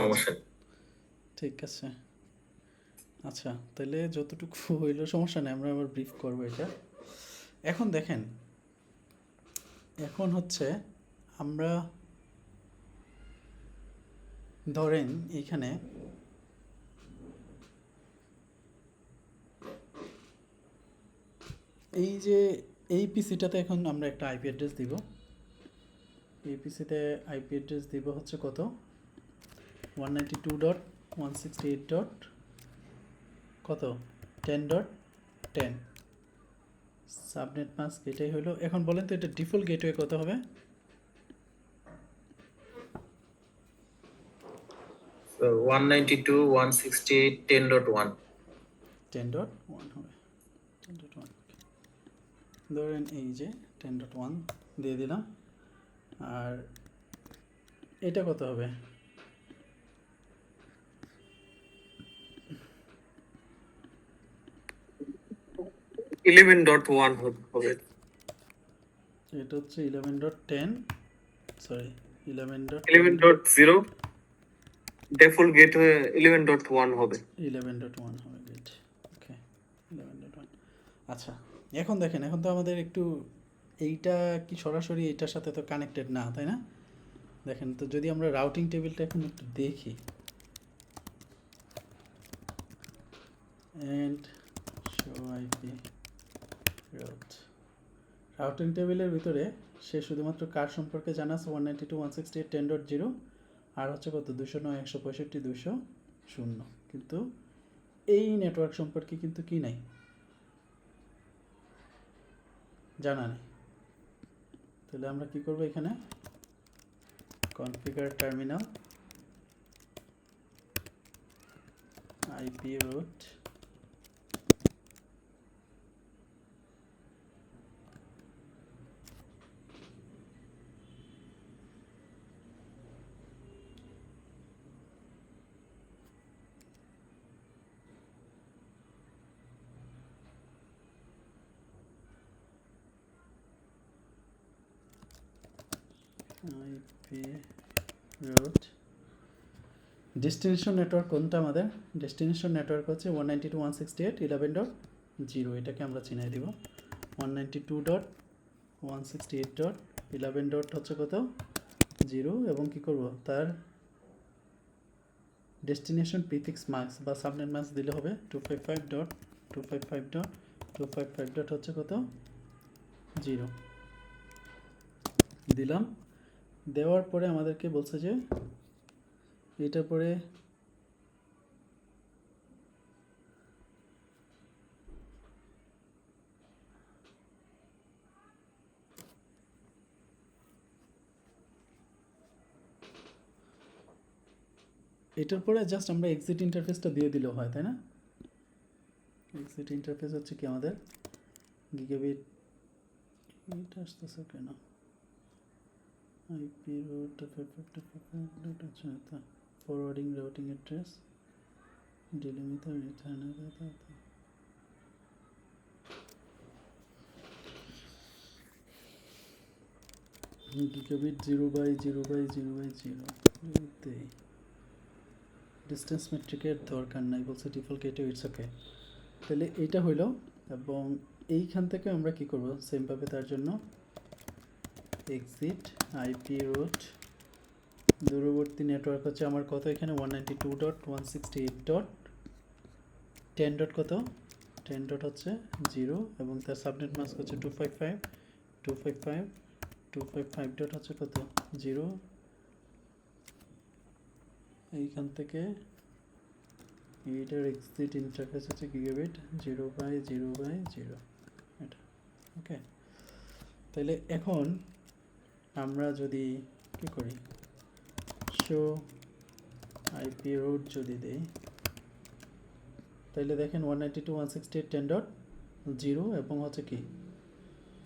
সমস্যা নেই। ঠিক আছে। আচ্ছা, তাহলে যতটুকু হইলো সমস্যা নেই, আমরা আবার ব্রিফ করবো এটা। এখন দেখেন, এখন হচ্ছে আমরা ধরেন এইখানে এই যে এই পিসিটাতে এখন আমরা একটা আইপি অ্যাড্রেস দিব। এই পিসিতে আইপি অ্যাড্রেস দিব হচ্ছে কত, 192.168 ডট কত, 10.10 সাবনেট মাস্ক, এটাই হলো। এখন বলেন তো এটা ডিফল্ট গেটওয়ে কত হবে? So 192.168.10.1 10.1 হবে, 10.1 ধরেন এই যে 10.1 দিয়ে দিলাম। আর এটা কত হবে?11.1 হবে। এটা হচ্ছে 11.10, সরি 11.10, 11.0 ডিফল্ট গেট হয়ে 11.1 হবে। 11.1 হবে, গ্রেট। ওকে, 11.1। আচ্ছা, এখন দেখেন, এখন তো আমাদের একটু এইটা কি সরাসরি এইটার সাথে তো কানেক্টেড না, তাই না? দেখেন তো, যদি আমরা রাউটিং টেবিলটা এখন একটু দেখি, and show IP route, routing টেবিলের ভিতরে সে শুধুমাত্র কার সম্পর্কে জানা আছে, 192.168.10.0, আর হচ্ছে কত, 209.165.200, কিন্তু এই নেটওয়ার্ক সম্পর্কে কিন্তু কি নাই, জানা নেই। তাহলে আমরা কি করব, এখানে configure terminal IP route IP route destination network কোনটা আমাদের? ডেস্টিনেশন নেটওয়ার্ক হচ্ছে 192.168.11.0, এটাকে আমরা চিনাই দিব 192.168.11. হচ্ছে কত, 0, এবং কি করব, তার ডেস্টিনেশন প্রিফিক্স মার্কস বা সাবনেট মার্কস দিলে হবে 255.255.255. হচ্ছে কত, 0 দিলাম। দেওয়ার পরে আমাদেরকে বলছে যে এটার পরে এটার পরে জাস্ট আমরা এক্সিট ইন্টারফেসটা দিয়ে দিলেও হয়, তাই না? এক্সিট ইন্টারফেস হচ্ছে কি আমাদের গিগাবিট, এটা আসতেছে কেন, IP route forwarding routing address delimiter return gigabit 0/0/0/0 দেই। ডিস্টেন্স মেট্রিকের দরকার নাই, বলছে ডিফল্ট গেটওয়ে, ইটস ওকে। তাহলে এইটা হইলো, এবং এইখান থেকে আমরা কি করব, সেমভাবে তার জন্য এক্সিট আইপি রুট, দূরবর্তী নেটওয়ার্ক হচ্ছে আমার কত, এখানে 192.168.10. কত, 10. হচ্ছে 0, এবং তার সাবনেট মাস্ক হচ্ছে 255.255.255. হচ্ছে কত, 0। এইখান থেকে এইটার এক্সিট ইন্টারফেস হচ্ছে গিগাবিট 0/0/0, এটা ওকে। তাহলে এখন আমরা যদি কি করি, শো আইপি রুট যদি দেই, তাহলে দেখেন 192.168.10.0, এবং হচ্ছে কি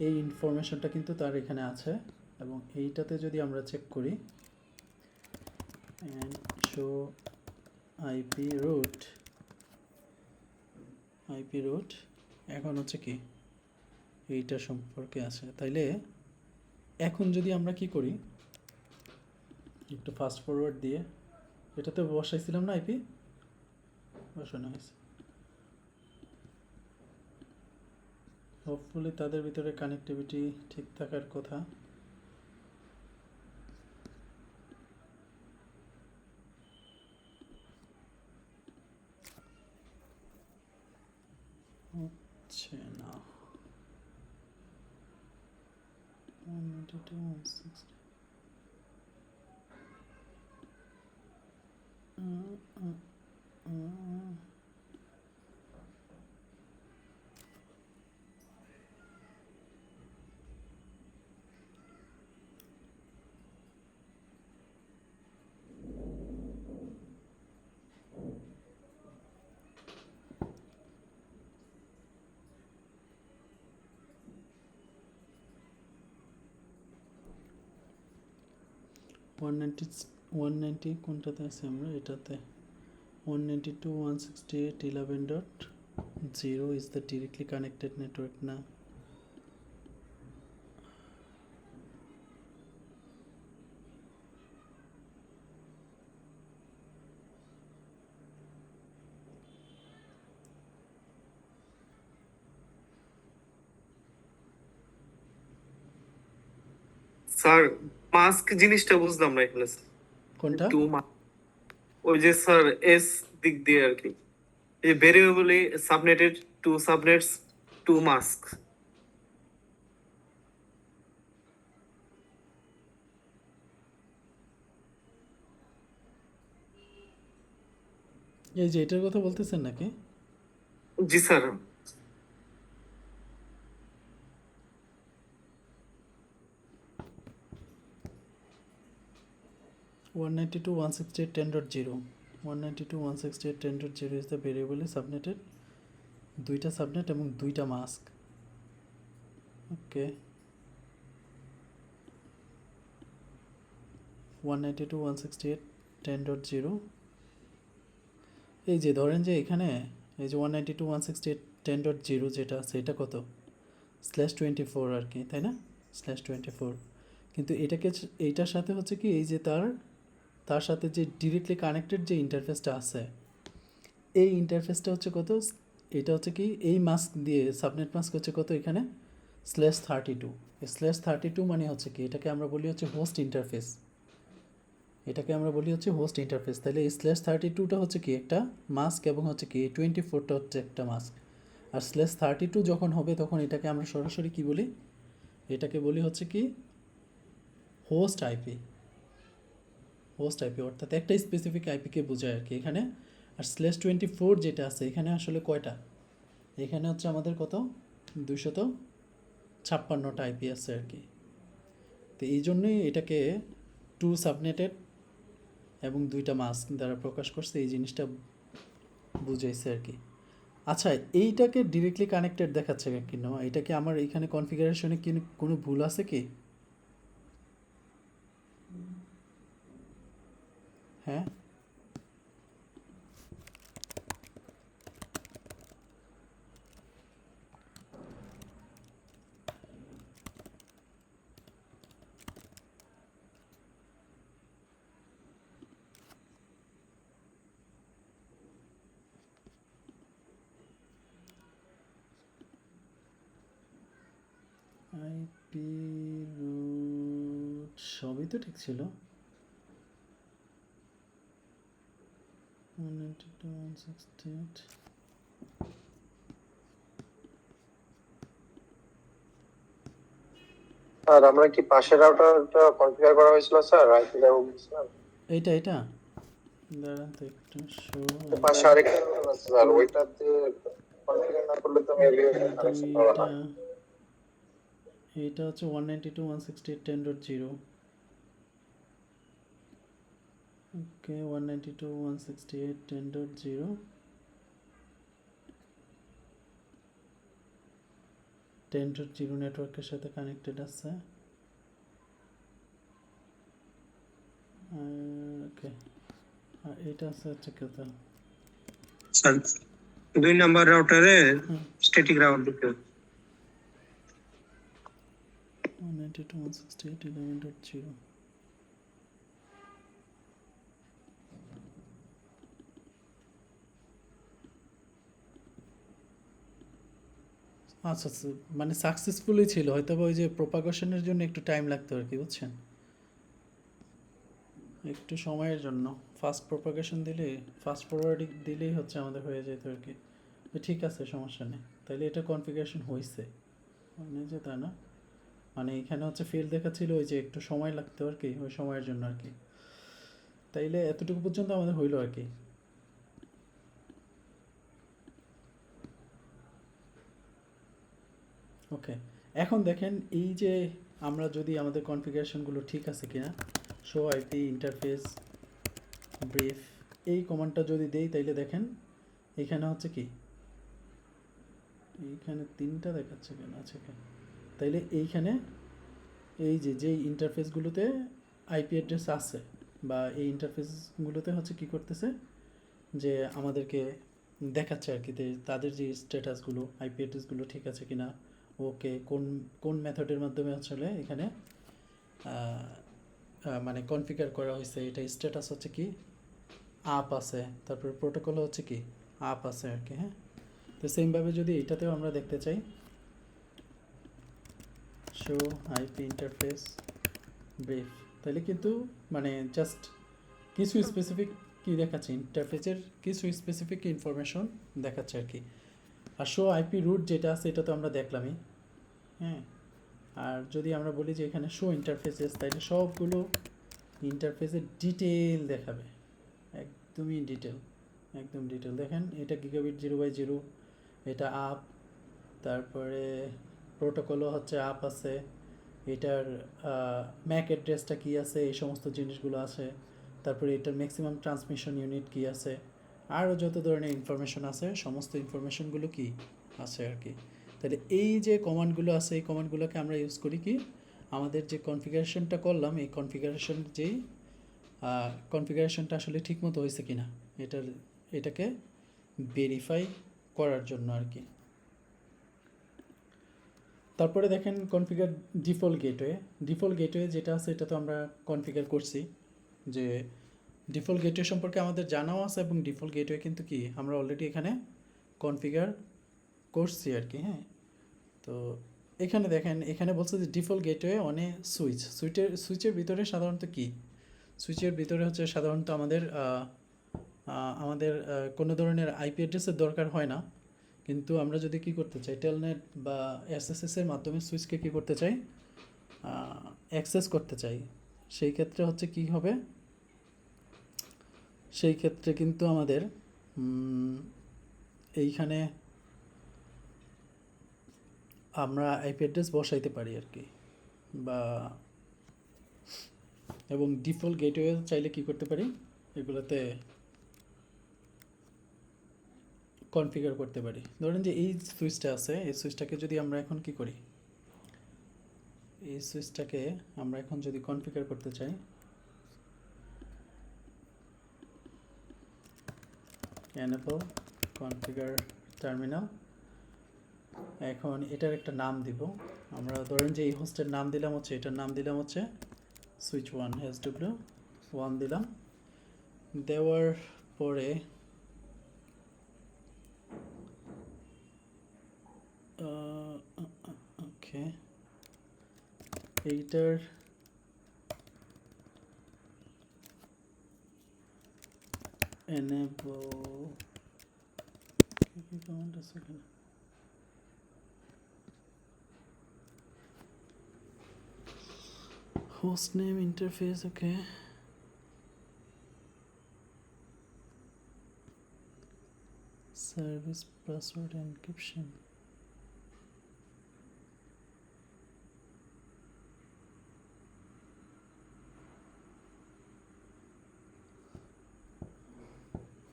এই ইনফরমেশনটা কিন্তু তার এখানে আছে। এবং এইটাতে যদি আমরা চেক করি, অ্যান্ড শো আইপি রুট এখন হচ্ছে কি এইটা সম্পর্কে আছে। তাইলে এখন যদি আমরা কি করি, একটু ফাস্ট ফরওয়ার্ড দিয়ে এটাতে বসাইছিলাম না আইপি, বসানো হয়েছে। হোপফুলি তাদের ভিতরে কানেক্টিভিটি ঠিক থাকার কথা। হচ্ছে না। 192, 160 190, 190 কোনটাতে আছে আমরা? এটাতে 192, 168, 11.0 is the directly connected network না? স্যার মাস্ক জিনিসটা বুঝলাম না এখানে। কোনটা? টু ওই যে স্যার এস দিক দিয়ে আর কি, এই যে ভেরিয়েবলি সাবনেটেড টু সাবনেটস টু মাস্ক। এই যে এটার কথা বলতেছেন নাকি? জি sir. 192, 168, 10.0, 192, 168, 10.0 is the variably subnetted, দুইটা সাবনেট এবং দুইটা মাস্ক। ওকে, 192, 168, 10.0। এই যে ধরেন যে এখানে এই যে 192, 168, 10.0 যেটা আছে এটা কত? /24 আর কি, তাই না? /24। কিন্তু এটাকে, এইটার সাথে হচ্ছে কি, এই যে তার সাথে যে ডিরেক্টলি কানেক্টেড যে ইন্টারফেসটা আছে, এই ইন্টারফেসটা হচ্ছে কত? এটা হচ্ছে কি, এই মাস্ক দিয়ে সাবনেট মাস্ক হচ্ছে কত এখানে? /32। /32 মানে হচ্ছে কি, এটাকে আমরা বলি হচ্ছে হোস্ট ইন্টারফেস। এটাকে আমরা বলি হচ্ছে হোস্ট ইন্টারফেস। তাহলে এই /32টা হচ্ছে কি একটা মাস্ক, এবং হচ্ছে কি 24টা হচ্ছে একটা মাস্ক। আর /32 যখন হবে তখন এটাকে আমরা সরাসরি কি বলি? এটাকে বলি হচ্ছে কি হোস্ট আইপি। হোস্ট আইপি অর্থাৎ একটা স্পেসিফিক আইপিকে বোঝায় আর কি এখানে। আর /24 যেটা আছে এখানে আসলে কয়টা? এখানে হচ্ছে আমাদের কত? 256টা আইপি আছে আর কি। তো এই জন্যই এটাকে টু সাবনেটেড এবং দুইটা মাস্ক দ্বারা প্রকাশ করছে, এই জিনিসটা বুঝাইছে আর কি। আচ্ছা, এইটাকে ডিরেক্টলি কানেক্টেড দেখাচ্ছে কেন? এটা কি আমার এখানে কনফিগারেশনে কি কোনো ভুল আছে কি? হ্যাঁ, আইপি রুট সবই তো ঠিক ছিল। 192, 168 স্যার আমরা কি পাশের রাউটারটা কনফিগার করা হয়েছিল স্যার? আইপি লেভেল স্যার এটা দাঁড়ান তো একটু পাশে আরেকটা router আছে স্যার, ওইটাতে কনফিগার না করলে তো মেবি কানেকশন পাবে না। এটা হচ্ছে 192, 168, 10.0। ওকে, 192, 168, 10.0 10.0 নেটওয়ার্কের সাথে কানেক্টেড আছে। ওকে, আর এটা আছে হচ্ছে কত? স্যার 2 নাম্বার রাউটারে স্ট্যাটিক রাউট দিতে 192, 168, 11.0। আচ্ছা আচ্ছা, মানে সাকসেসফুলি ছিল, হয়তো বা ওই যে প্রোপাগেশনের জন্য একটু টাইম লাগতো আর কি, বুঝছেন, একটু সময়ের জন্য ফাস্ট প্রোপাগেশন দিলে, ফাস্ট ফরওয়ার্ডিং দিলেই হচ্ছে আমাদের হয়ে যেত আর কি। তো ঠিক আছে, সমস্যা নেই, তাইলে এটা কনফিগারেশন হয়েছে, মানে যে তা না, মানে এখানে হচ্ছে ফেল দেখাচ্ছিল ওই যে একটু সময় লাগতো আর কি, ওই সময়ের জন্য আর কি। তাইলে এতটুকু পর্যন্ত আমাদের হইলো আর কি। ওকে, এখন দেখেন এই যে আমরা যদি আমাদের কনফিগারেশনগুলো ঠিক আছে কিনা, শো আইপি ইন্টারফেস ব্রিফ, এই কমান্ডটা যদি দেই, তাইলে দেখেন এখানে হচ্ছে কি, এইখানে তিনটা দেখাচ্ছে কেন, আছে কেন, তাইলে এইখানে এই যে যেই ইন্টারফেসগুলোতে আইপি অ্যাড্রেস আছে, বা এই ইন্টারফেসগুলোতে হচ্ছে কি করতেছে, যে আমাদেরকে দেখাচ্ছে আর কি, তাদের যে স্ট্যাটাসগুলো, আইপি অ্যাড্রেসগুলো ঠিক আছে কিনা, ওকে কোন কোন মেথডের মাধ্যমে আসলে এখানে মানে কনফিগার করা হয়েছে, এটা স্ট্যাটাস হচ্ছে কি আপ আছে, তারপরে প্রোটোকল হচ্ছে কি আপ আছে আর কি। হ্যাঁ, তো সেমভাবে যদি এটাতেও আমরা দেখতে চাই, শো আইপি ইন্টারফেস ব্রিফ, তাহলে কিন্তু মানে জাস্ট কিছু স্পেসিফিক কি দেখাচ্ছে, ইন্টারফেসের কিছু স্পেসিফিক ইনফরমেশন দেখাচ্ছে আর কি। আর শো আইপি রুট যেটা আছে এটা তো আমরা দেখলামই। হ্যাঁ, আর যদি আমরা বলি যে এখানে শো ইন্টারফেসেস, তাইলে সবগুলো ইন্টারফেসের ডিটেল দেখাবে, একদমই ডিটেল, একদম ডিটেল। দেখেন এটা গিগাবিট 0/0, এটা আপ, তারপরে প্রোটোকলও হচ্ছে আপ আছে, এটার ম্যাক অ্যাড্রেসটা কী আছে, এই সমস্ত জিনিসগুলো আছে, তারপরে এটার ম্যাক্সিমাম ট্রান্সমিশন ইউনিট কী আছে, আরও যত ধরনের ইনফরমেশন আছে সমস্ত ইনফরমেশনগুলো কি আছে আর কি। তাহলে এই যে কমান্ডগুলো আছে, এই কমান্ডগুলোকে আমরা ইউজ করি কি, আমাদের যে কনফিগারেশনটা করলাম, এই কনফিগারেশন যেই কনফিগারেশনটা আসলে ঠিকমতো হয়েছে কিনা এটাকে ভেরিফাই করার জন্য আর কি। তারপরে দেখেন কনফিগার ডিফল্ট গেটওয়ে যেটা আছে এটা তো আমরা কনফিগার করছি, যে ডিফল্ট গেটওয়ে সম্পর্কে আমাদের জানাও আছে, এবং ডিফল্ট গেটওয়ে কিন্তু কি আমরা অলরেডি এখানে কনফিগার করছি আর কি। হ্যাঁ, তো এখানে দেখেন, এখানে বলছে যে ডিফল্ট গেটওয়ে অনে সুইচের ভিতরে সাধারণত কি, সুইচের ভিতরে হচ্ছে সাধারণত আমাদের কোনো ধরনের আইপি অ্যাড্রেসের দরকার হয় না, কিন্তু আমরা যদি কি করতে চাই, টেলনেট বা এসএসএসের মাধ্যমে সুইচকে কি করতে চাই, অ্যাক্সেস করতে চাই, সেই ক্ষেত্রে হচ্ছে কি হবে, সেই ক্ষেত্রে কিন্তু আমাদের এইখানে আমরা আইপি অ্যাড্রেস বসাইতে পারি আর কি, বা এবং ডিফল্ট গেটওয়ে চাইলে কি করতে পারি, এগুলোতে কনফিগার করতে পারি। ধরেন যে এই সুইচটা আছে, এই সুইচটাকে যদি আমরা এখন কি করি, এই সুইচটাকে আমরা এখন যদি কনফিগার করতে চাই, enable configure terminal, এখন এটার একটা নাম দিব আমরা, ধরেন যে এই হোস্টের নাম দিলাম হচ্ছে, এটার নাম দিলাম হচ্ছে সুইচ 1 SW1 দিলাম, দেওয়ার পরে ওকে, এইটার enable কি কমান্ড আছে এখানে, host name interface, okay, service password encryption,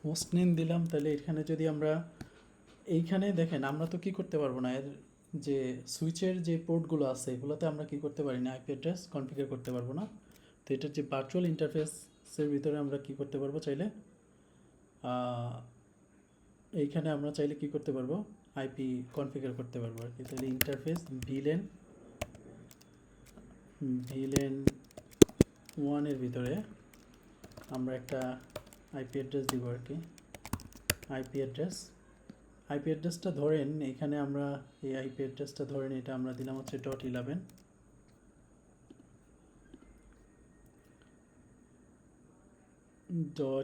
host name দিলাম। তাহলে এখানে যদি আমরা এইখানে দেখেন, আমরা তো কি করতে পারবো না, এর যে সুইচের যে পোর্টগুলো আছে এগুলোতে আমরা কি করতে পারি না, আইপি অ্যাড্রেস কনফিগার করতে পারবো না। তো এটার যে ভার্চুয়াল ইন্টারফেসের ভিতরে আমরা কি করতে পারবো, চাইলে এইখানে আমরা চাইলে কি করতে পারবো, আইপি কনফিগার করতে পারবো আর কি। তাহলে ইন্টারফেস ভিলেন 1 এর ভিতরে আমরা একটা আইপি অ্যাড্রেস দিব আর কি, আইপি আইপি অ্যাড্রেসটা ধরেন এখানে আমরা এই আইপি অ্যাড্রেসটা ধরেন এটা আমরা দিলাম হচ্ছে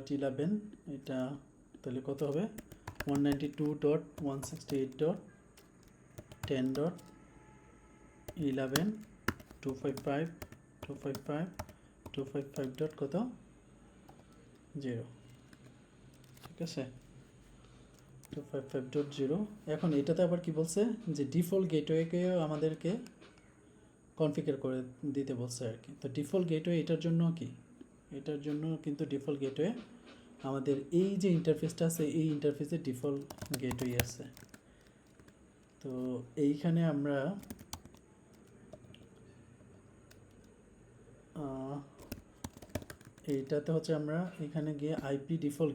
.11 এটা তাহলে কত হবে 192.168.10.11.255.255 কত 0 ঠিক আছে 255.0 এখন এটাতে আবার কি বলছে যে ডিফল্ট গেটওয়েকেও আমাদেরকে কনফিগার করে দিতে বলছে আর কি তো ডিফল্ট গেটওয়ে এটার জন্য কি এটার জন্য কিন্তু ডিফল্ট গেটওয়ে আমাদের এই যে ইন্টারফেসটা আছে এই ইন্টারফেসে ডিফল্ট গেটওয়ে আছে তো এইখানে আমরা এইটাতে হচ্ছে আমরা এখানে গিয়ে আইপি ডিফল্ট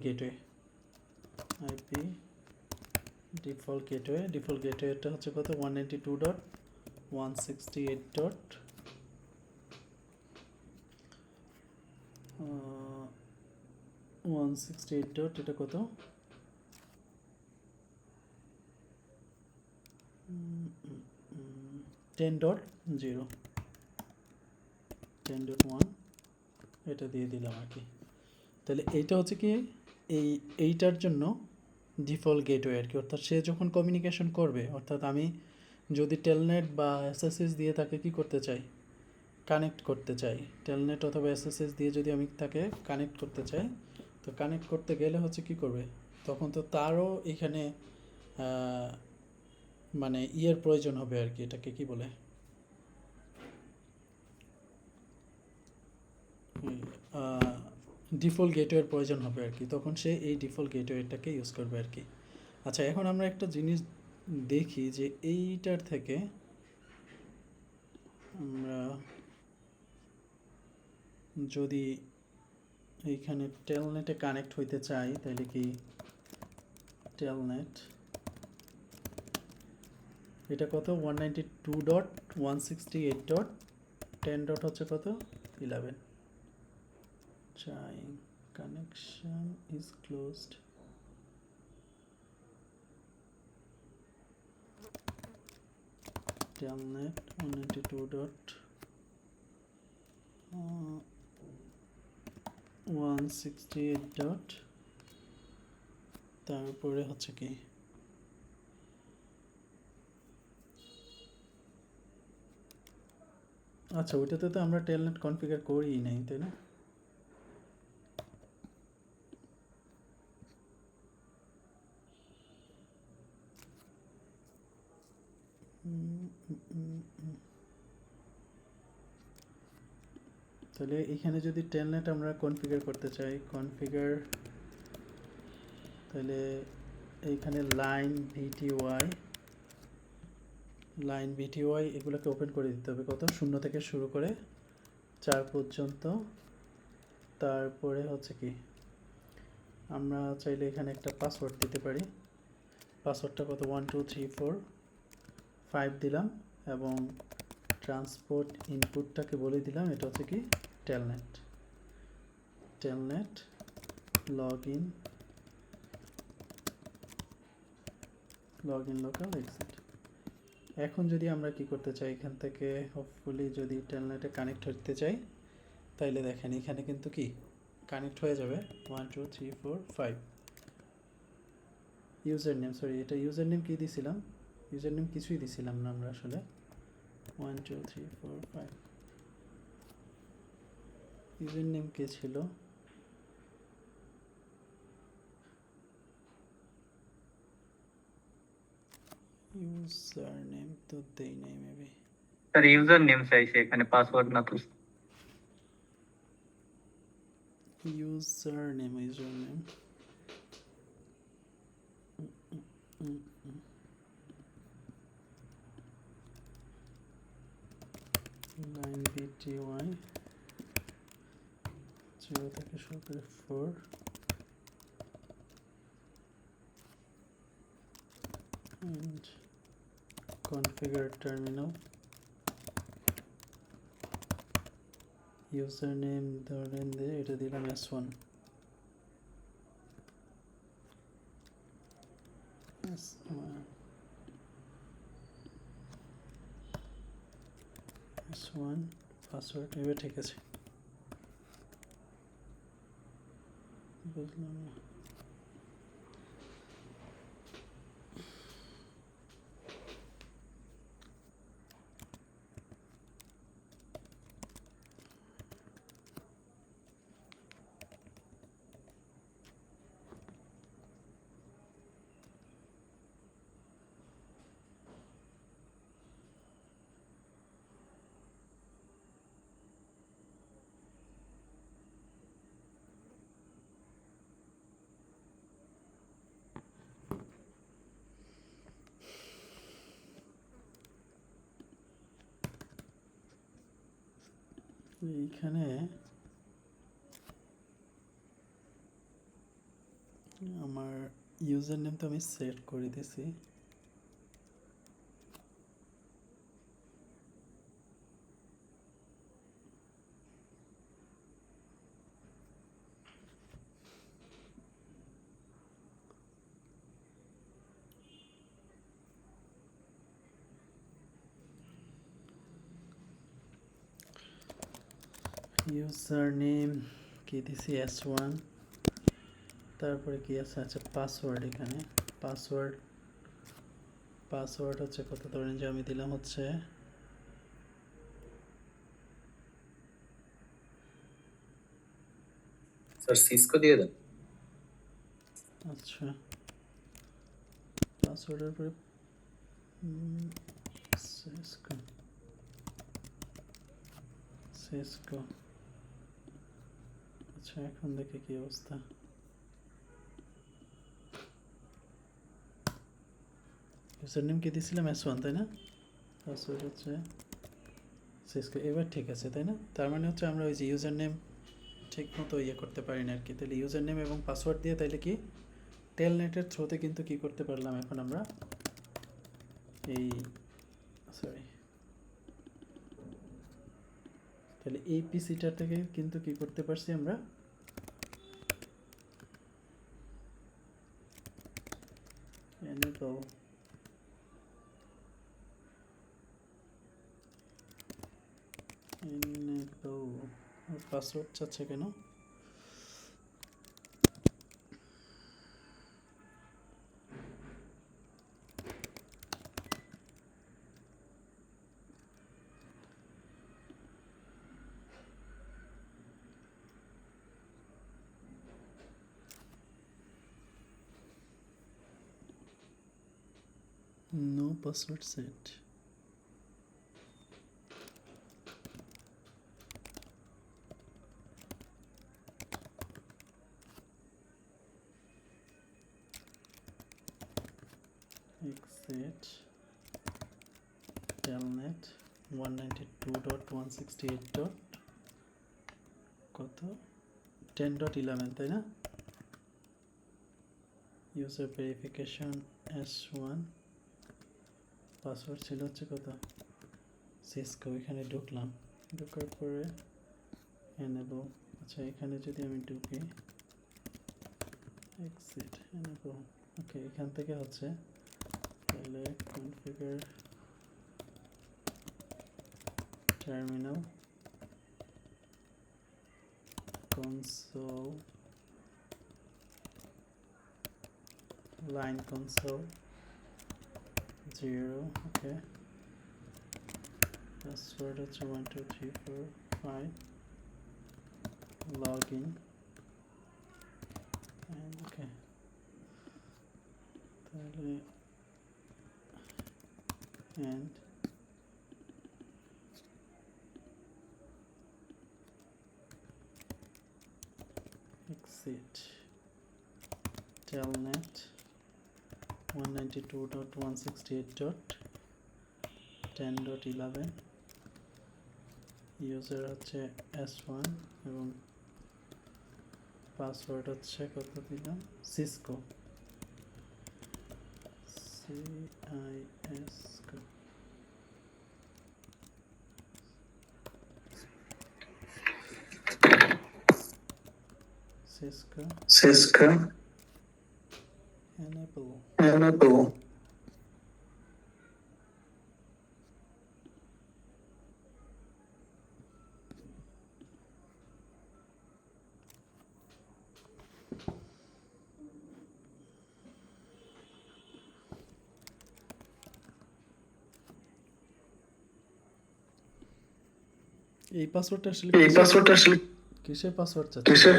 গেটওয়েটা হচ্ছে কত 192.168. 168 এটা কত 10.0 10.1 এটা দিয়ে দিলাম আর কি তাহলে এইটা হচ্ছে কি এইটার জন্য ডিফল্ট গেটওয়ে আর কি অর্থাৎ সে যখন কমিউনিকেশন করবে অর্থাৎ আমি যদি টেলনেট বা এসএসএস দিয়ে তাকে কি করতে চাই কানেক্ট করতে চাই টেলনেট অথবা এসএসএস দিয়ে যদি আমি তাকে কানেক্ট করতে চাই তো কানেক্ট করতে গেলে হচ্ছে কি করবে তখন তো তারও এখানে মানে ইয়ের প্রয়োজন হবে আর কি এটাকে কি বলে ডিফল্ট গেটওয়ের প্রয়োজন হবে আর কি তখন সে এই ডিফল্ট গেটওয়েটাকে ইউজ করবে আর কি আচ্ছা এখন আমরা একটা জিনিস দেখি যে এইটার থেকে আমরা যদি এইখানে টেলনেটে কানেক্ট হইতে চাই তাহলে কি টেলনেট এটা কত 192.168.10. হচ্ছে কত 11 trying connection is closed telnet 192.168. তারপরে হচ্ছে কি আচ্ছা ওইটাতে তো আমরা টেলনেট কনফিগার করিই নাই তাই না তাহলে এখানে যদি টেলনেট আমরা কনফিগার করতে চাই কনফিগার তাহলে এইখানে লাইন ভিটিওয়াই এগুলোকে ওপেন করে দিতে হবে কত 0 থেকে শুরু করে 4 পর্যন্ত তারপরে হচ্ছে কি আমরা চাইলে এখানে একটা পাসওয়ার্ড দিতে পারি পাসওয়ার্ডটা কত 12345 দিলাম এবং ট্রান্সপোর্ট ইনপুটটাকে বলে দিলাম এটা হচ্ছে কি টেলনেট লগইন লোকাল এক্সিট এখন যদি আমরা কি করতে চাই এখান থেকে হোপফুলি যদি টেলনেটে কানেক্ট হতে চাই তাইলে দেখেন এখানে কিন্তু কি কানেক্ট হয়ে যাবে 12345 ইউজার নেম সরি এটা ইউজার নেম কি দিছিলাম ইউজার নেম কিছুই দিছিলাম না আমরা আসলে 12345 ইউজার নেম কে ছিল ইউজার নেম তো দেই নাই মেবি স্যার ইউজার নেম চাইছে এখানে পাসওয়ার্ড না তো ইউজার নেম লাইন বিটিওয়াই 0 থেকে শুরু করে 4 and configure terminal username ধরেন দিয়ে এটা দিলাম s1 S1 পাসওয়ার্ড এবার ঠিক আছে বুঝলাম না এইখানে আমার ইউজার নেম তো আমি সেট করে দিয়েছি ইউজার নেম কি দিছি S1 তারপরে কি আছে আচ্ছা পাসওয়ার্ড এখানে পাসওয়ার্ড হচ্ছে কত ধরেন যে আমি দিলাম হচ্ছে স্যার সিসকো দিয়ে দেন আচ্ছা পাসওয়ার্ডের পরে সিসকো আচ্ছা এখন দেখে কি অবস্থা ইউজার নেম কি দিয়েছিলাম S1 তাই না পাসওয়ার্ড হচ্ছে সিসকো এবার ঠিক আছে তাই না তার মানে হচ্ছে আমরা ওই যে ইউজার নেম ঠিক মতো ইয়ে করতে পারি না আর কি তাহলে ইউজার নেম এবং পাসওয়ার্ড দিয়ে তাইলে কি টেলনেটের থ্রুতে কিন্তু কি করতে পারলাম এখন আমরা এই সরি তাহলে এই পিসিটা থেকে কিন্তু কি করতে পারছি আমরা enable পাসওয়ার্ড চাচ্ছে কেন no password set exit telnet 192.168. কত 10.11 তাই না ইউজার ভেরিফিকেশন S1 পাসওয়ার্ড ছিল হচ্ছে কত সিসকো এখানে ঢুকলাম ঢোকার পরে এনেবল আচ্ছা এখানে যদি আমি ঢুকি এক্সিট এনেবল ওকে এখান থেকে হচ্ছে তাহলে configure terminal console line console 0 okay password হচ্ছে 12345 login and okay তাহলে and exit telnet 192.168.10.11 ইউজার হচ্ছে S1 এবং পাসওয়ার্ড হচ্ছে কত দিলাম Cisco CISCO Cisco Cisco enable না তো এই পাসওয়ার্ডটা আসলে কিসের পাসওয়ার্ড চাচ্ছে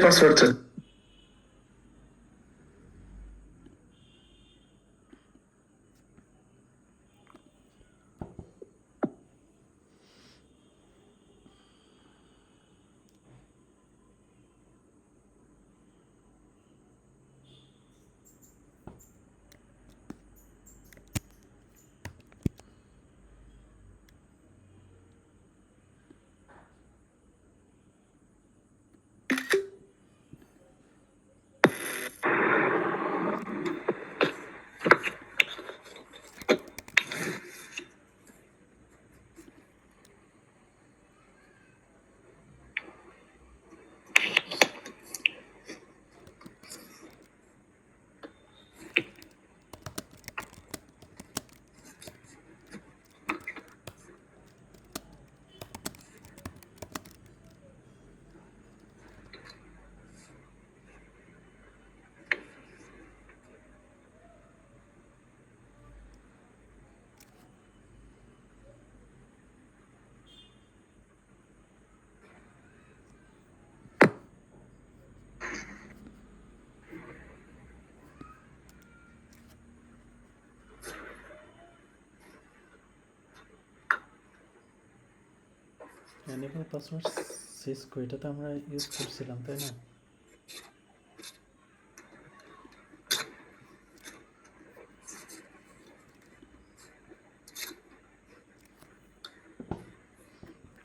এনেবল পাসওয়ার্ড সিসকো এটা তো আমরা ইউজ করছিলাম তাই না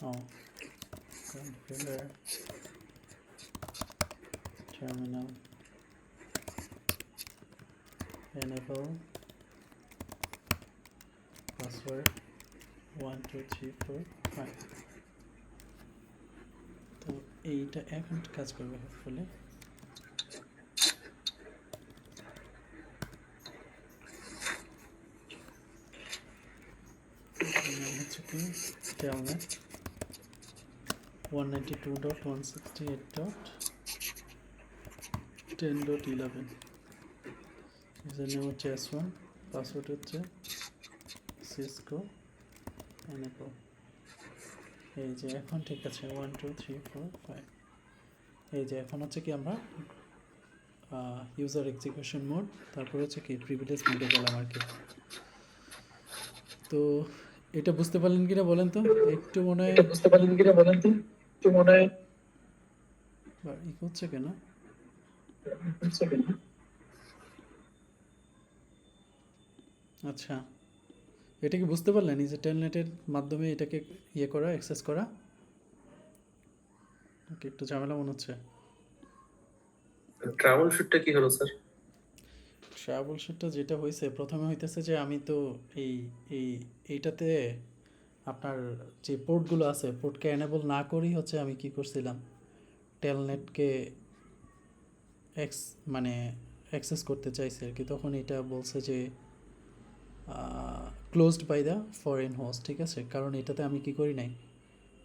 ও কনফিগার টার্মিনাল enable password 1 2 3 4 5 তো এইটা এখন কাজ করবে হোপফুলি হচ্ছে কি telnet 192.168.10.11 username হচ্ছে s1 পাসওয়ার্ড হচ্ছে cisco enable এই যে এখন ঠিক আছে 1 2 3 4 5 এই যে এখন হচ্ছে কি আমরা ইউজার এক্সিকিউশন মোড তারপর হচ্ছে কি প্রিভিলেজ মোডে গেলাম আর কি তো এটা বুঝতে পারলেন কিনা বলেন তো একটু মনে হয় ই হচ্ছে কেন আচ্ছা এটা কি বুঝতে পারলেন এই যে টেলনেটের মাধ্যমে এটাকে ইয়ে করা অ্যাক্সেস করা ওকে একটু ঝামেলা মনে হচ্ছে ট্রাভেল শুটটা কি হলো স্যার? ট্রাভেল শুটটা যেটা হয়েছে প্রথমে হইতেছে যে আমি তো এইটাতে আপনার যে পোর্টগুলো আছে পোর্টকে এনেবল না করেই হচ্ছে আমি কি করছিলাম টেলনেটকে মানে অ্যাক্সেস করতে চাইছি আর কি তখন এটা বলছে যে closed by the foreign host ঠিক আছে কারণ এটাতে আমি কি করি নাই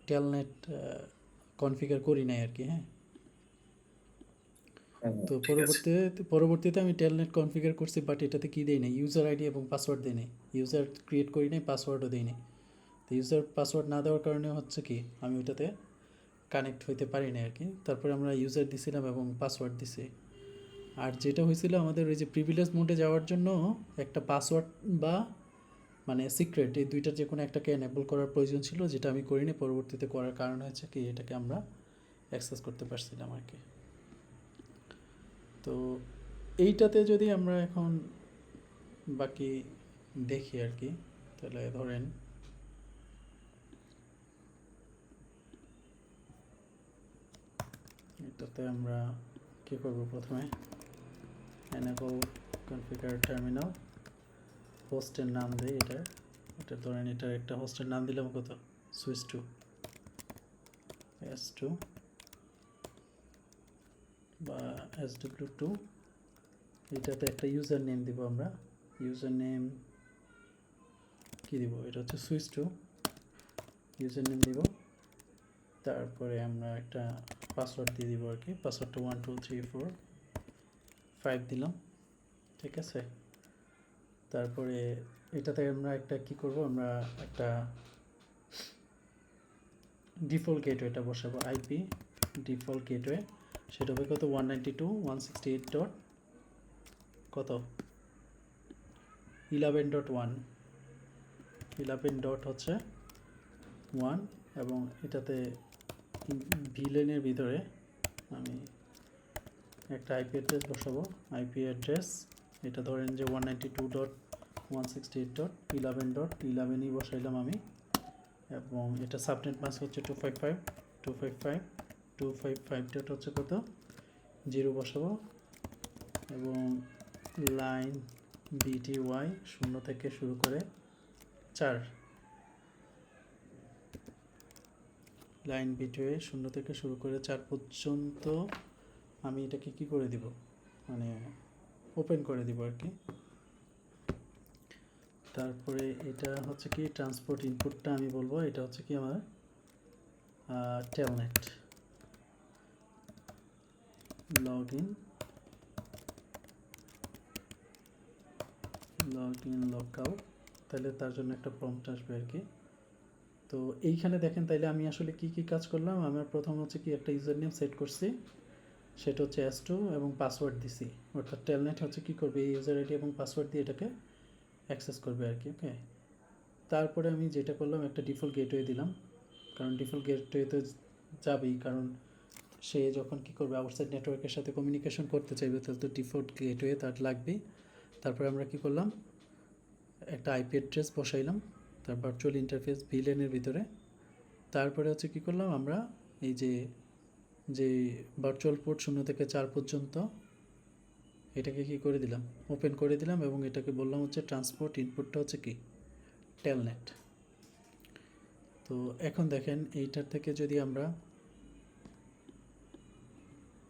টেলনেট কনফিগার করি নাই আর কি হ্যাঁ তো পরবর্তীতে আমি টেলনেট কনফিগার করছি বাট এটাতে কি দেই নাই ইউজার আইডি এবং পাসওয়ার্ড দেই নাই ইউজার ক্রিয়েট করি নাই পাসওয়ার্ডও দেই নাই তো ইউজার পাসওয়ার্ড না দেওয়ার কারণে হচ্ছে কি আমি ওইটাতে কানেক্ট হইতে পারি না আর কি তারপরে আমরা ইউজার দিছিলাম এবং পাসওয়ার্ড দিছি আর যেটা হয়েছিল আমাদের ওই যে প্রিভিলেজ মোডে যাওয়ার জন্য একটা পাসওয়ার্ড বা মানে সিক্রেট এই দুইটার যে কোনো একটাকে এনেবল করার প্রয়োজন ছিল যেটা আমি করিনি পরবর্তীতে করার কারণ হচ্ছে কি এটাকে আমরা অ্যাক্সেস করতে পারছিলাম আর কি তো এইটাতে যদি আমরা এখন বাকি দেখি আর কি তাহলে ধরেন এটাতে আমরা কী করব প্রথমে enable configure terminal হোস্টের নাম দেই এটা ধরেন এটার একটা হোস্টের নাম দিলাম কত সুইচ টু s2 বা sw2 এটাতে একটা ইউজার নেম দিব আমরা ইউজার নেম কী দিব, এটা হচ্ছে সুইচ টু, ইউজার নেম দিব, তারপরে আমরা একটা পাসওয়ার্ড দিয়ে দিব আর কি, পাসওয়ার্ডটা 1 2 3 4 5 দিলাম, ঠিক আছে। তারপরে এটাতে আমরা একটা কি করব, আমরা একটা ডিফল্ট গেটওয়েটা বসাবো, আইপি ডিফল্ট গেটওয়ে, সেটা হবে কত 192.168 ডট কত 11.1 11 ডট হচ্ছে 1, এবং এটাতে ভিলেনের ভিতরে আমি একটা আইপি অ্যাড্রেস বসাবো, আইপি অ্যাড্রেস এটা ধরেন যে 192.168.11.11ই বসাইলাম আমি, এবং এটা সাবনেট মাস্ক হচ্ছে 255 ডট হচ্ছে কত 0 বসাবো, এবং লাইন BTY 0 থেকে শুরু করে 4, লাইন BTY 0 থেকে শুরু করে 4 পর্যন্ত আমি এটাকে কি করে দিব, মানে ওপেন করে দিব আর কি। তারপরে এটা হচ্ছে কি ট্রান্সপোর্ট ইনপুটটা আমি বলবো, এটা হচ্ছে কি আমার Telnet log in log out, তাহলে তার জন্য একটা প্রম্পট আসবে আর কি। তো এইখানে দেখেন তাইলে আমি আসলে কি কি কাজ করলাম, আমার প্রথম হচ্ছে কি একটা ইউজার নেম সেট করছি, সেটা হচ্ছে S2 এবং পাসওয়ার্ড দিছি, অর্থাৎ টেলনেট হচ্ছে কি করবে এই ইউজার আইডি এবং পাসওয়ার্ড দিয়ে এটাকে অ্যাক্সেস করবে আর কি, ওকে। তারপরে আমি যেটা করলাম একটা ডিফল্ট গেটওয়ে দিলাম, কারণ ডিফল্ট গেটওয়ে তো যাবেই, কারণ সে যখন কি করবে আউটসাইড নেটওয়ার্কের সাথে কমিউনিকেশন করতে চাইবে তাহলে তো ডিফল্ট গেটওয়ে তার লাগবেই। তারপরে আমরা কি করলাম, একটা আইপি অ্যাড্রেস বসাইলাম তার ভার্চুয়াল ইন্টারফেস ভিলেনের ভিতরে। তারপরে হচ্ছে কি করলাম, আমরা এই যে ভার্চুয়াল পোর্ট 0 থেকে 4 পর্যন্ত এটাকে কি করে দিলাম, ওপেন করে দিলাম, এবং এটাকে বললাম হচ্ছে ট্রান্সপোর্ট ইনপুটটা হচ্ছে কি টেলনেট। তো এখন দেখেন এইটার থেকে যদি আমরা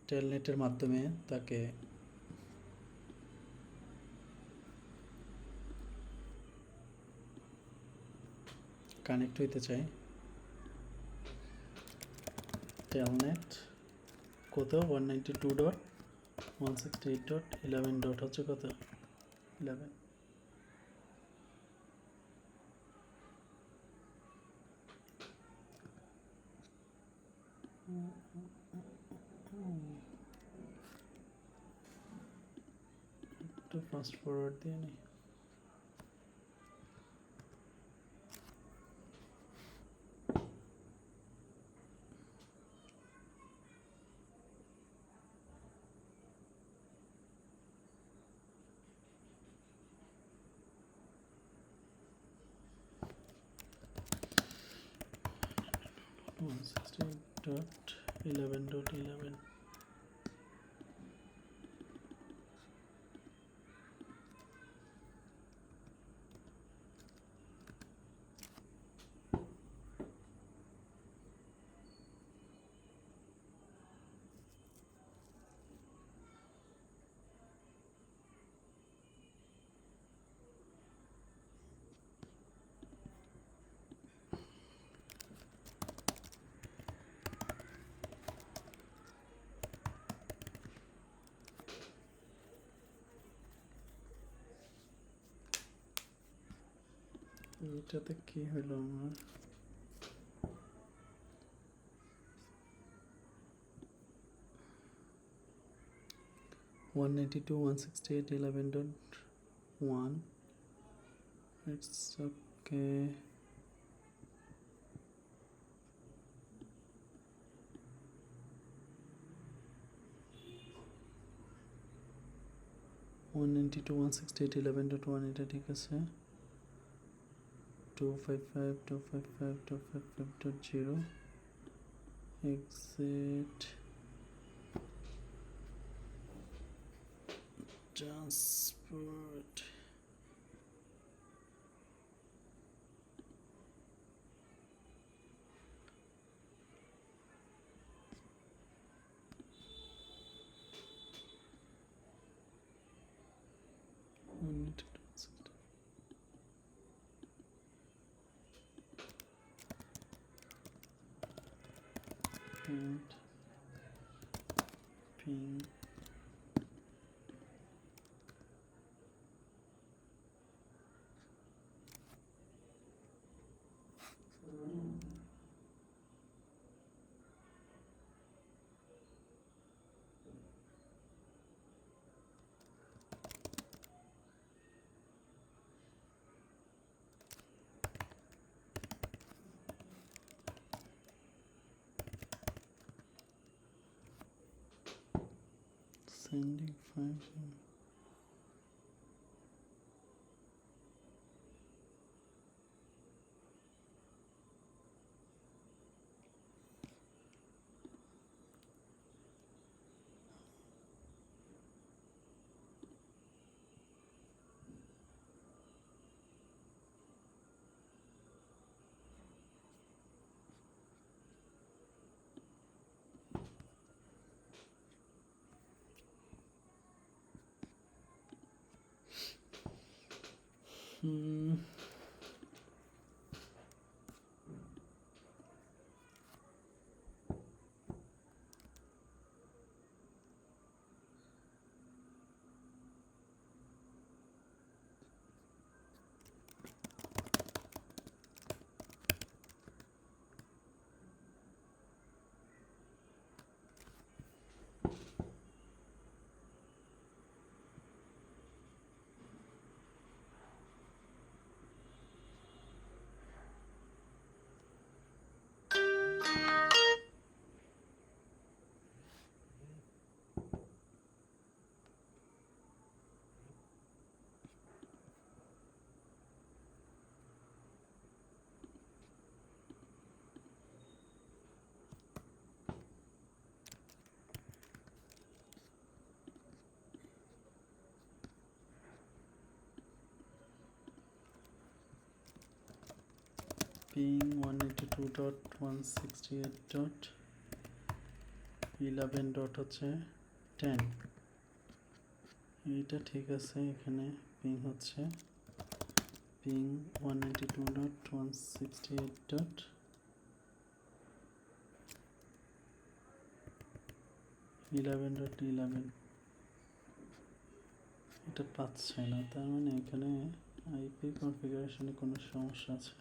টেলনেটের মাধ্যমে তাকে কানেক্ট হইতে চাই, টেলনেট কত 192.168.11 ডট হচ্ছে কত 11, একটু ফাস্ট ফরওয়ার্ড দিয়ে নিই। One 168.11.11 এটাতে কি হলো আমার, one 192.168.11.1, it's okay. One 192.168.11.1 এটা ঠিক আছে, 255.255.255.0 exit transport and ping sending file. Ping 192.168.11 dot হচ্ছে 10 এইটা ঠিক আছে এখানে পিং হচ্ছে পিং 192.168.11.11 এটা পাচ্ছে না তার মানে এখানে আইপি কনফিগারেশনে কোনো সমস্যা আছে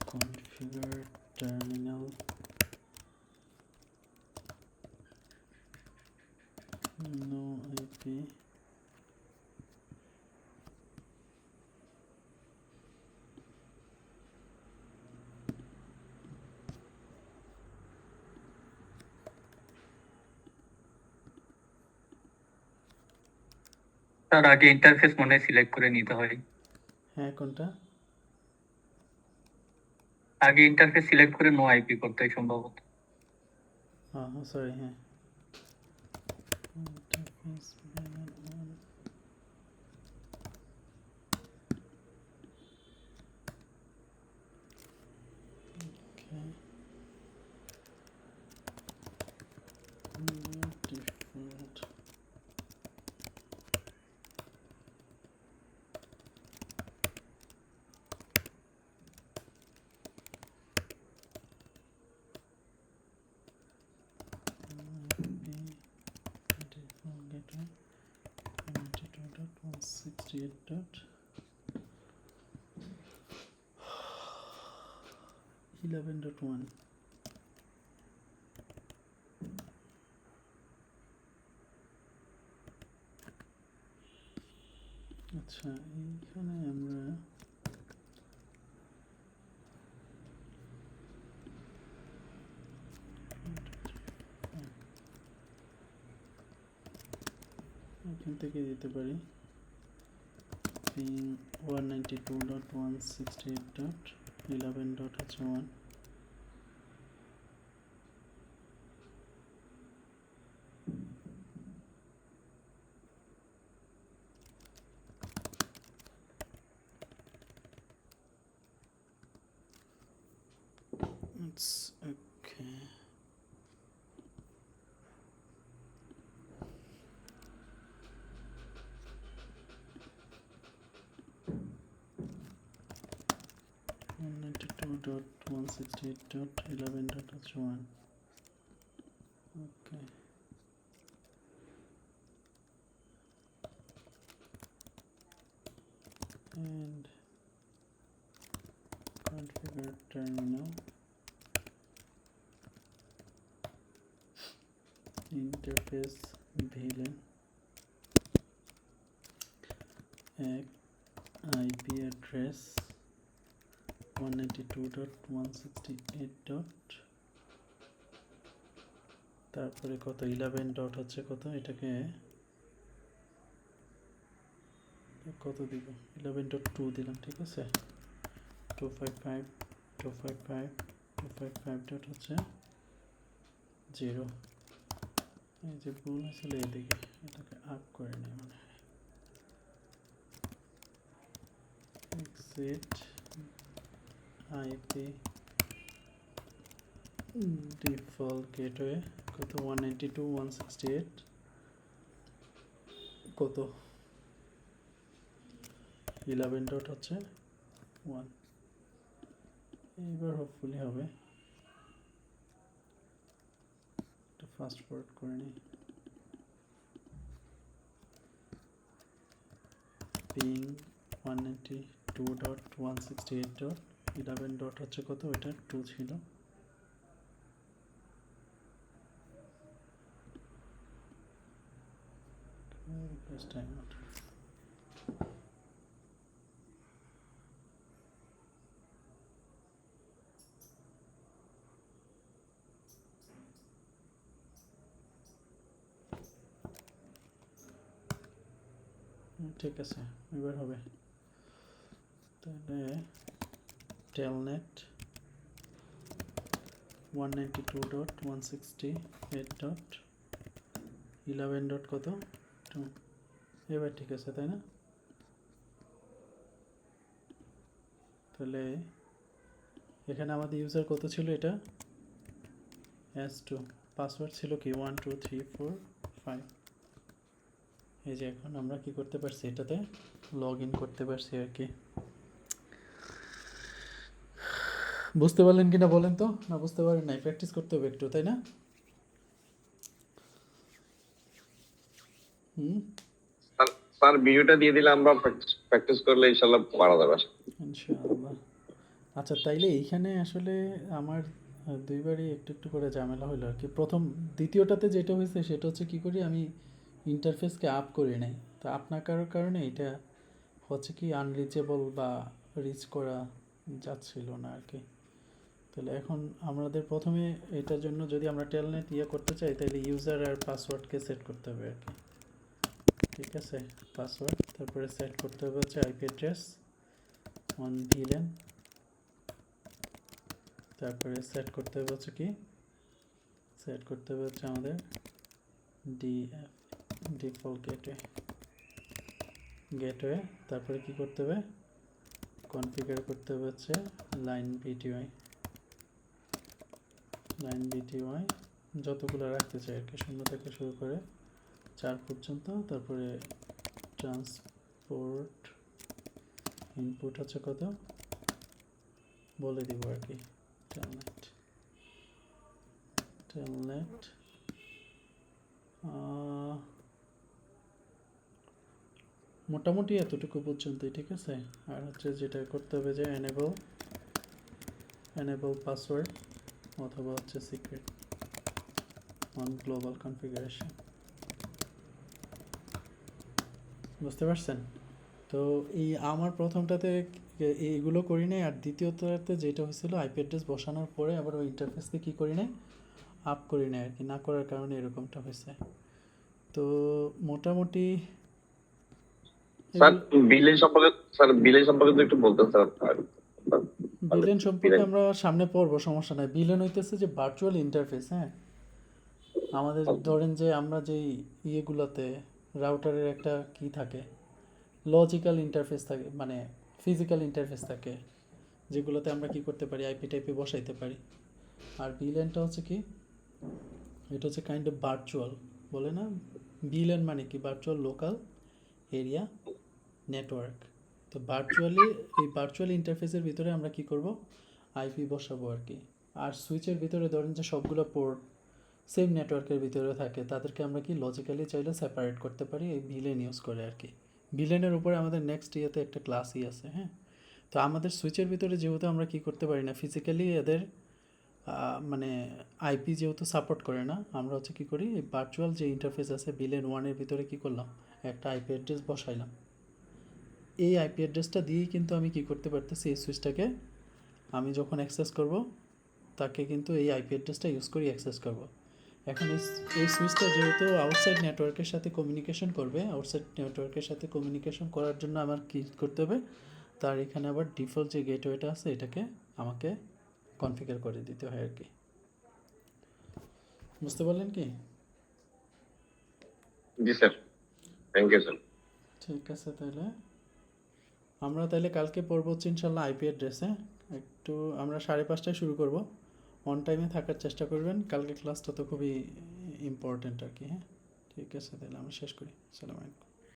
configure terminal no IP তার আগে ইন্টারফেস মনে সিলেক্ট করে নিতে হয় হ্যাঁ কোনটা আগে ইন্টারফেস সিলেক্ট করে নো আইপি করতে হয় সম্ভবত হ্যাঁ সরি হ্যাঁ interface banner on okay default gateway 92.168.11.1 আচ্ছা এইখানে আমরা এখান থেকে দিতে পারি ping 192.168.11.1 1 ports. Okay. One 92.168.11.1. Okay. And configure terminal. Interface VLAN. IP address 192.168. তারপরে কত 11 ডট হচ্ছে কত এটাকে কত দিব 11.2 দিলাম ঠিক আছে 255 ডট হচ্ছে 0 এই যে ভুল আসলে এদিকে এটাকে আপ করে নিই মানে exit IP default gateway কত 192.168 কত 11 ডট হচ্ছে 1 এইবার হোপফুলি হবে এটা ফাস্ট ফরওয়ার্ড করে নিই ping 192.168.11 ডট হচ্ছে কত এটা 2 ছিল first time out ঠিক আছে এবার হবে তাহলে telnet 192.168.11 ডট কত 2 এবার ঠিক আছে তাই না তাহলে এখানে আমাদের ইউজার কত ছিল এটা s2 পাসওয়ার্ড ছিল কি 12345 এই যে এখন আমরা কি করতে পারছি এটাতে লগ ইন করতে পারছি আর কি বুঝতে পারলেন কিনা বলেন তো না বুঝতে পারেন নাই প্র্যাকটিস করতে হবে একটু তাই না স্যার ভিডিওটা দিয়ে দিলে আমরা প্র্যাকটিস করলে ইনশাআল্লাহ পারা যাবে ইনশাআল্লাহ আচ্ছা তাইলে এইখানে আসলে আমার দুইবারই একটু একটু করে ঝামেলা হলো আর কি প্রথম দ্বিতীয়টাতে যেটা হয়েছে সেটা হচ্ছে কি করি আমি ইন্টারফেসকে আপ করে নেই তো আপনার কারণে এটা হচ্ছে কি আনরিচেবল বা রিচ করা যাচ্ছিল না আর কি তাহলে এখন আমাদের প্রথমে এটার জন্য যদি আমরা টেলনেট করতে চাই তাহলে ইউজার আর পাসওয়ার্ডকে সেট করতে হবে আর কি ঠিক আছে পাসওয়ার্ড তারপরে সেট করতে হবে হচ্ছে আইপি অ্যাড্রেস অন ভিলেন তারপরে সেট করতে হবে হচ্ছে কি সেট করতে হবে হচ্ছে আমাদের ডিফল্ট গেটওয়ে তারপরে কি করতে হবে কনফিগার করতে হবে হচ্ছে লাইন বিটিওয়াই যতগুলো রাখতে চাই আর কি 0 থেকে শুরু করে 4 পর্যন্ত তারপরে ট্রান্সপোর্ট ইনপুট হচ্ছে কত বলে দিব আর কি টেলনেট মোটামুটি এতটুকু পর্যন্তই ঠিক আছে আর হচ্ছে যেটা করতে হবে যে এনেবল পাসওয়ার্ড অথবা হচ্ছে সিক্রেট অন গ্লোবাল কনফিগারেশন বুঝতে পারছেন তো এই আমার প্রথমটাতে এইগুলো করি নাই আর দ্বিতীয়টাতে যেটা হয়েছিল আইপি অ্যাড্রেস বসানোর পরে আবার ওই ইন্টারফেসকে কী করি নাই আপ করি নাই আর কি না করার কারণে এরকমটা হয়েছে তো মোটামুটি স্যার বিলেন সম্পর্কে তো একটু বলতেন স্যার বিলেন সম্পর্কে আমরা সামনে পড়বো সমস্যা নাই বিলেন হইতেছে যে ভার্চুয়াল ইন্টারফেস হ্যাঁ আমাদের ধরেন যে আমরা যেই ইয়েগুলোতে রাউটারের একটা কি থাকে লজিক্যাল ইন্টারফেস থাকে মানে ফিজিক্যাল ইন্টারফেস থাকে যেগুলোতে আমরা কি করতে পারি আইপি টাইপে বসাইতে পারি আর ভিলেনটা হচ্ছে কি, এটা হচ্ছে কাইন্ড অফ ভার্চুয়াল, বলে না ভিলেন মানে কি, ভার্চুয়াল লোকাল এরিয়া নেটওয়ার্ক। তো ভার্চুয়ালি এই ভার্চুয়াল ইন্টারফেসের ভিতরে আমরা কি করব, আইপি বসাবো আর কি। আর সুইচের ভিতরে ধরেন যে সবগুলো পোর্ট সেম নেটওয়ার্কের ভিতরে থাকে, তাদেরকে আমরা কি লজিক্যালি চাইলে সেপারেট করতে পারি এই ভিলেন ইউজ করে আর কি। ভিলেনের উপরে আমাদের নেক্সট ইয়েতে একটা ক্লাসই আছে, হ্যাঁ। তো আমাদের সুইচের ভিতরে যেহেতু আমরা কি করতে পারি না ফিজিক্যালি এদের মানে আইপি যেহেতু সাপোর্ট করে না, আমরা হচ্ছে কী করি, এই ভার্চুয়াল যে ইন্টারফেস আছে ভিলেন ওয়ানের ভিতরে কী করলাম, একটা আইপি অ্যাড্রেস বসাইলাম। এই আইপি অ্যাড্রেসটা দিয়েই কিন্তু আমি কি করতে পারতেছি, এই সুইচটাকে আমি যখন অ্যাক্সেস করব তাকে কিন্তু এই আইপি অ্যাড্রেসটা ইউজ করি অ্যাক্সেস করব। এখন এই সুইচটা যেহেতু আউটসাইড নেটওয়ার্কের সাথে কমিউনিকেশন করবে, আউটসাইড নেটওয়ার্কের সাথে কমিউনিকেশন করার জন্য আমার কী করতে হবে, তার এখানে আবার ডিফল্ট যে গেটওয়েটা আছে এটাকে আমাকে কনফিগার করে দিতে হয় আর কি। বুঝতে পারলেন কি? জি স্যার, থ্যাংক ইউ স্যার। ঠিক আছে, তাহলে আমরা তাহলে কালকে পড়বো হচ্ছে ইনশাল্লাহ আইপি অ্যাড্রেসে। একটু আমরা 5:30টায় শুরু করব, অন টাইমে থাকার চেষ্টা করবেন। কালকে ক্লাসটা তো খুবই ইম্পর্ট্যান্ট আর কি, হ্যাঁ। ঠিক আছে, তাহলে আমরা শেষ করি। আসসালামু আলাইকুম।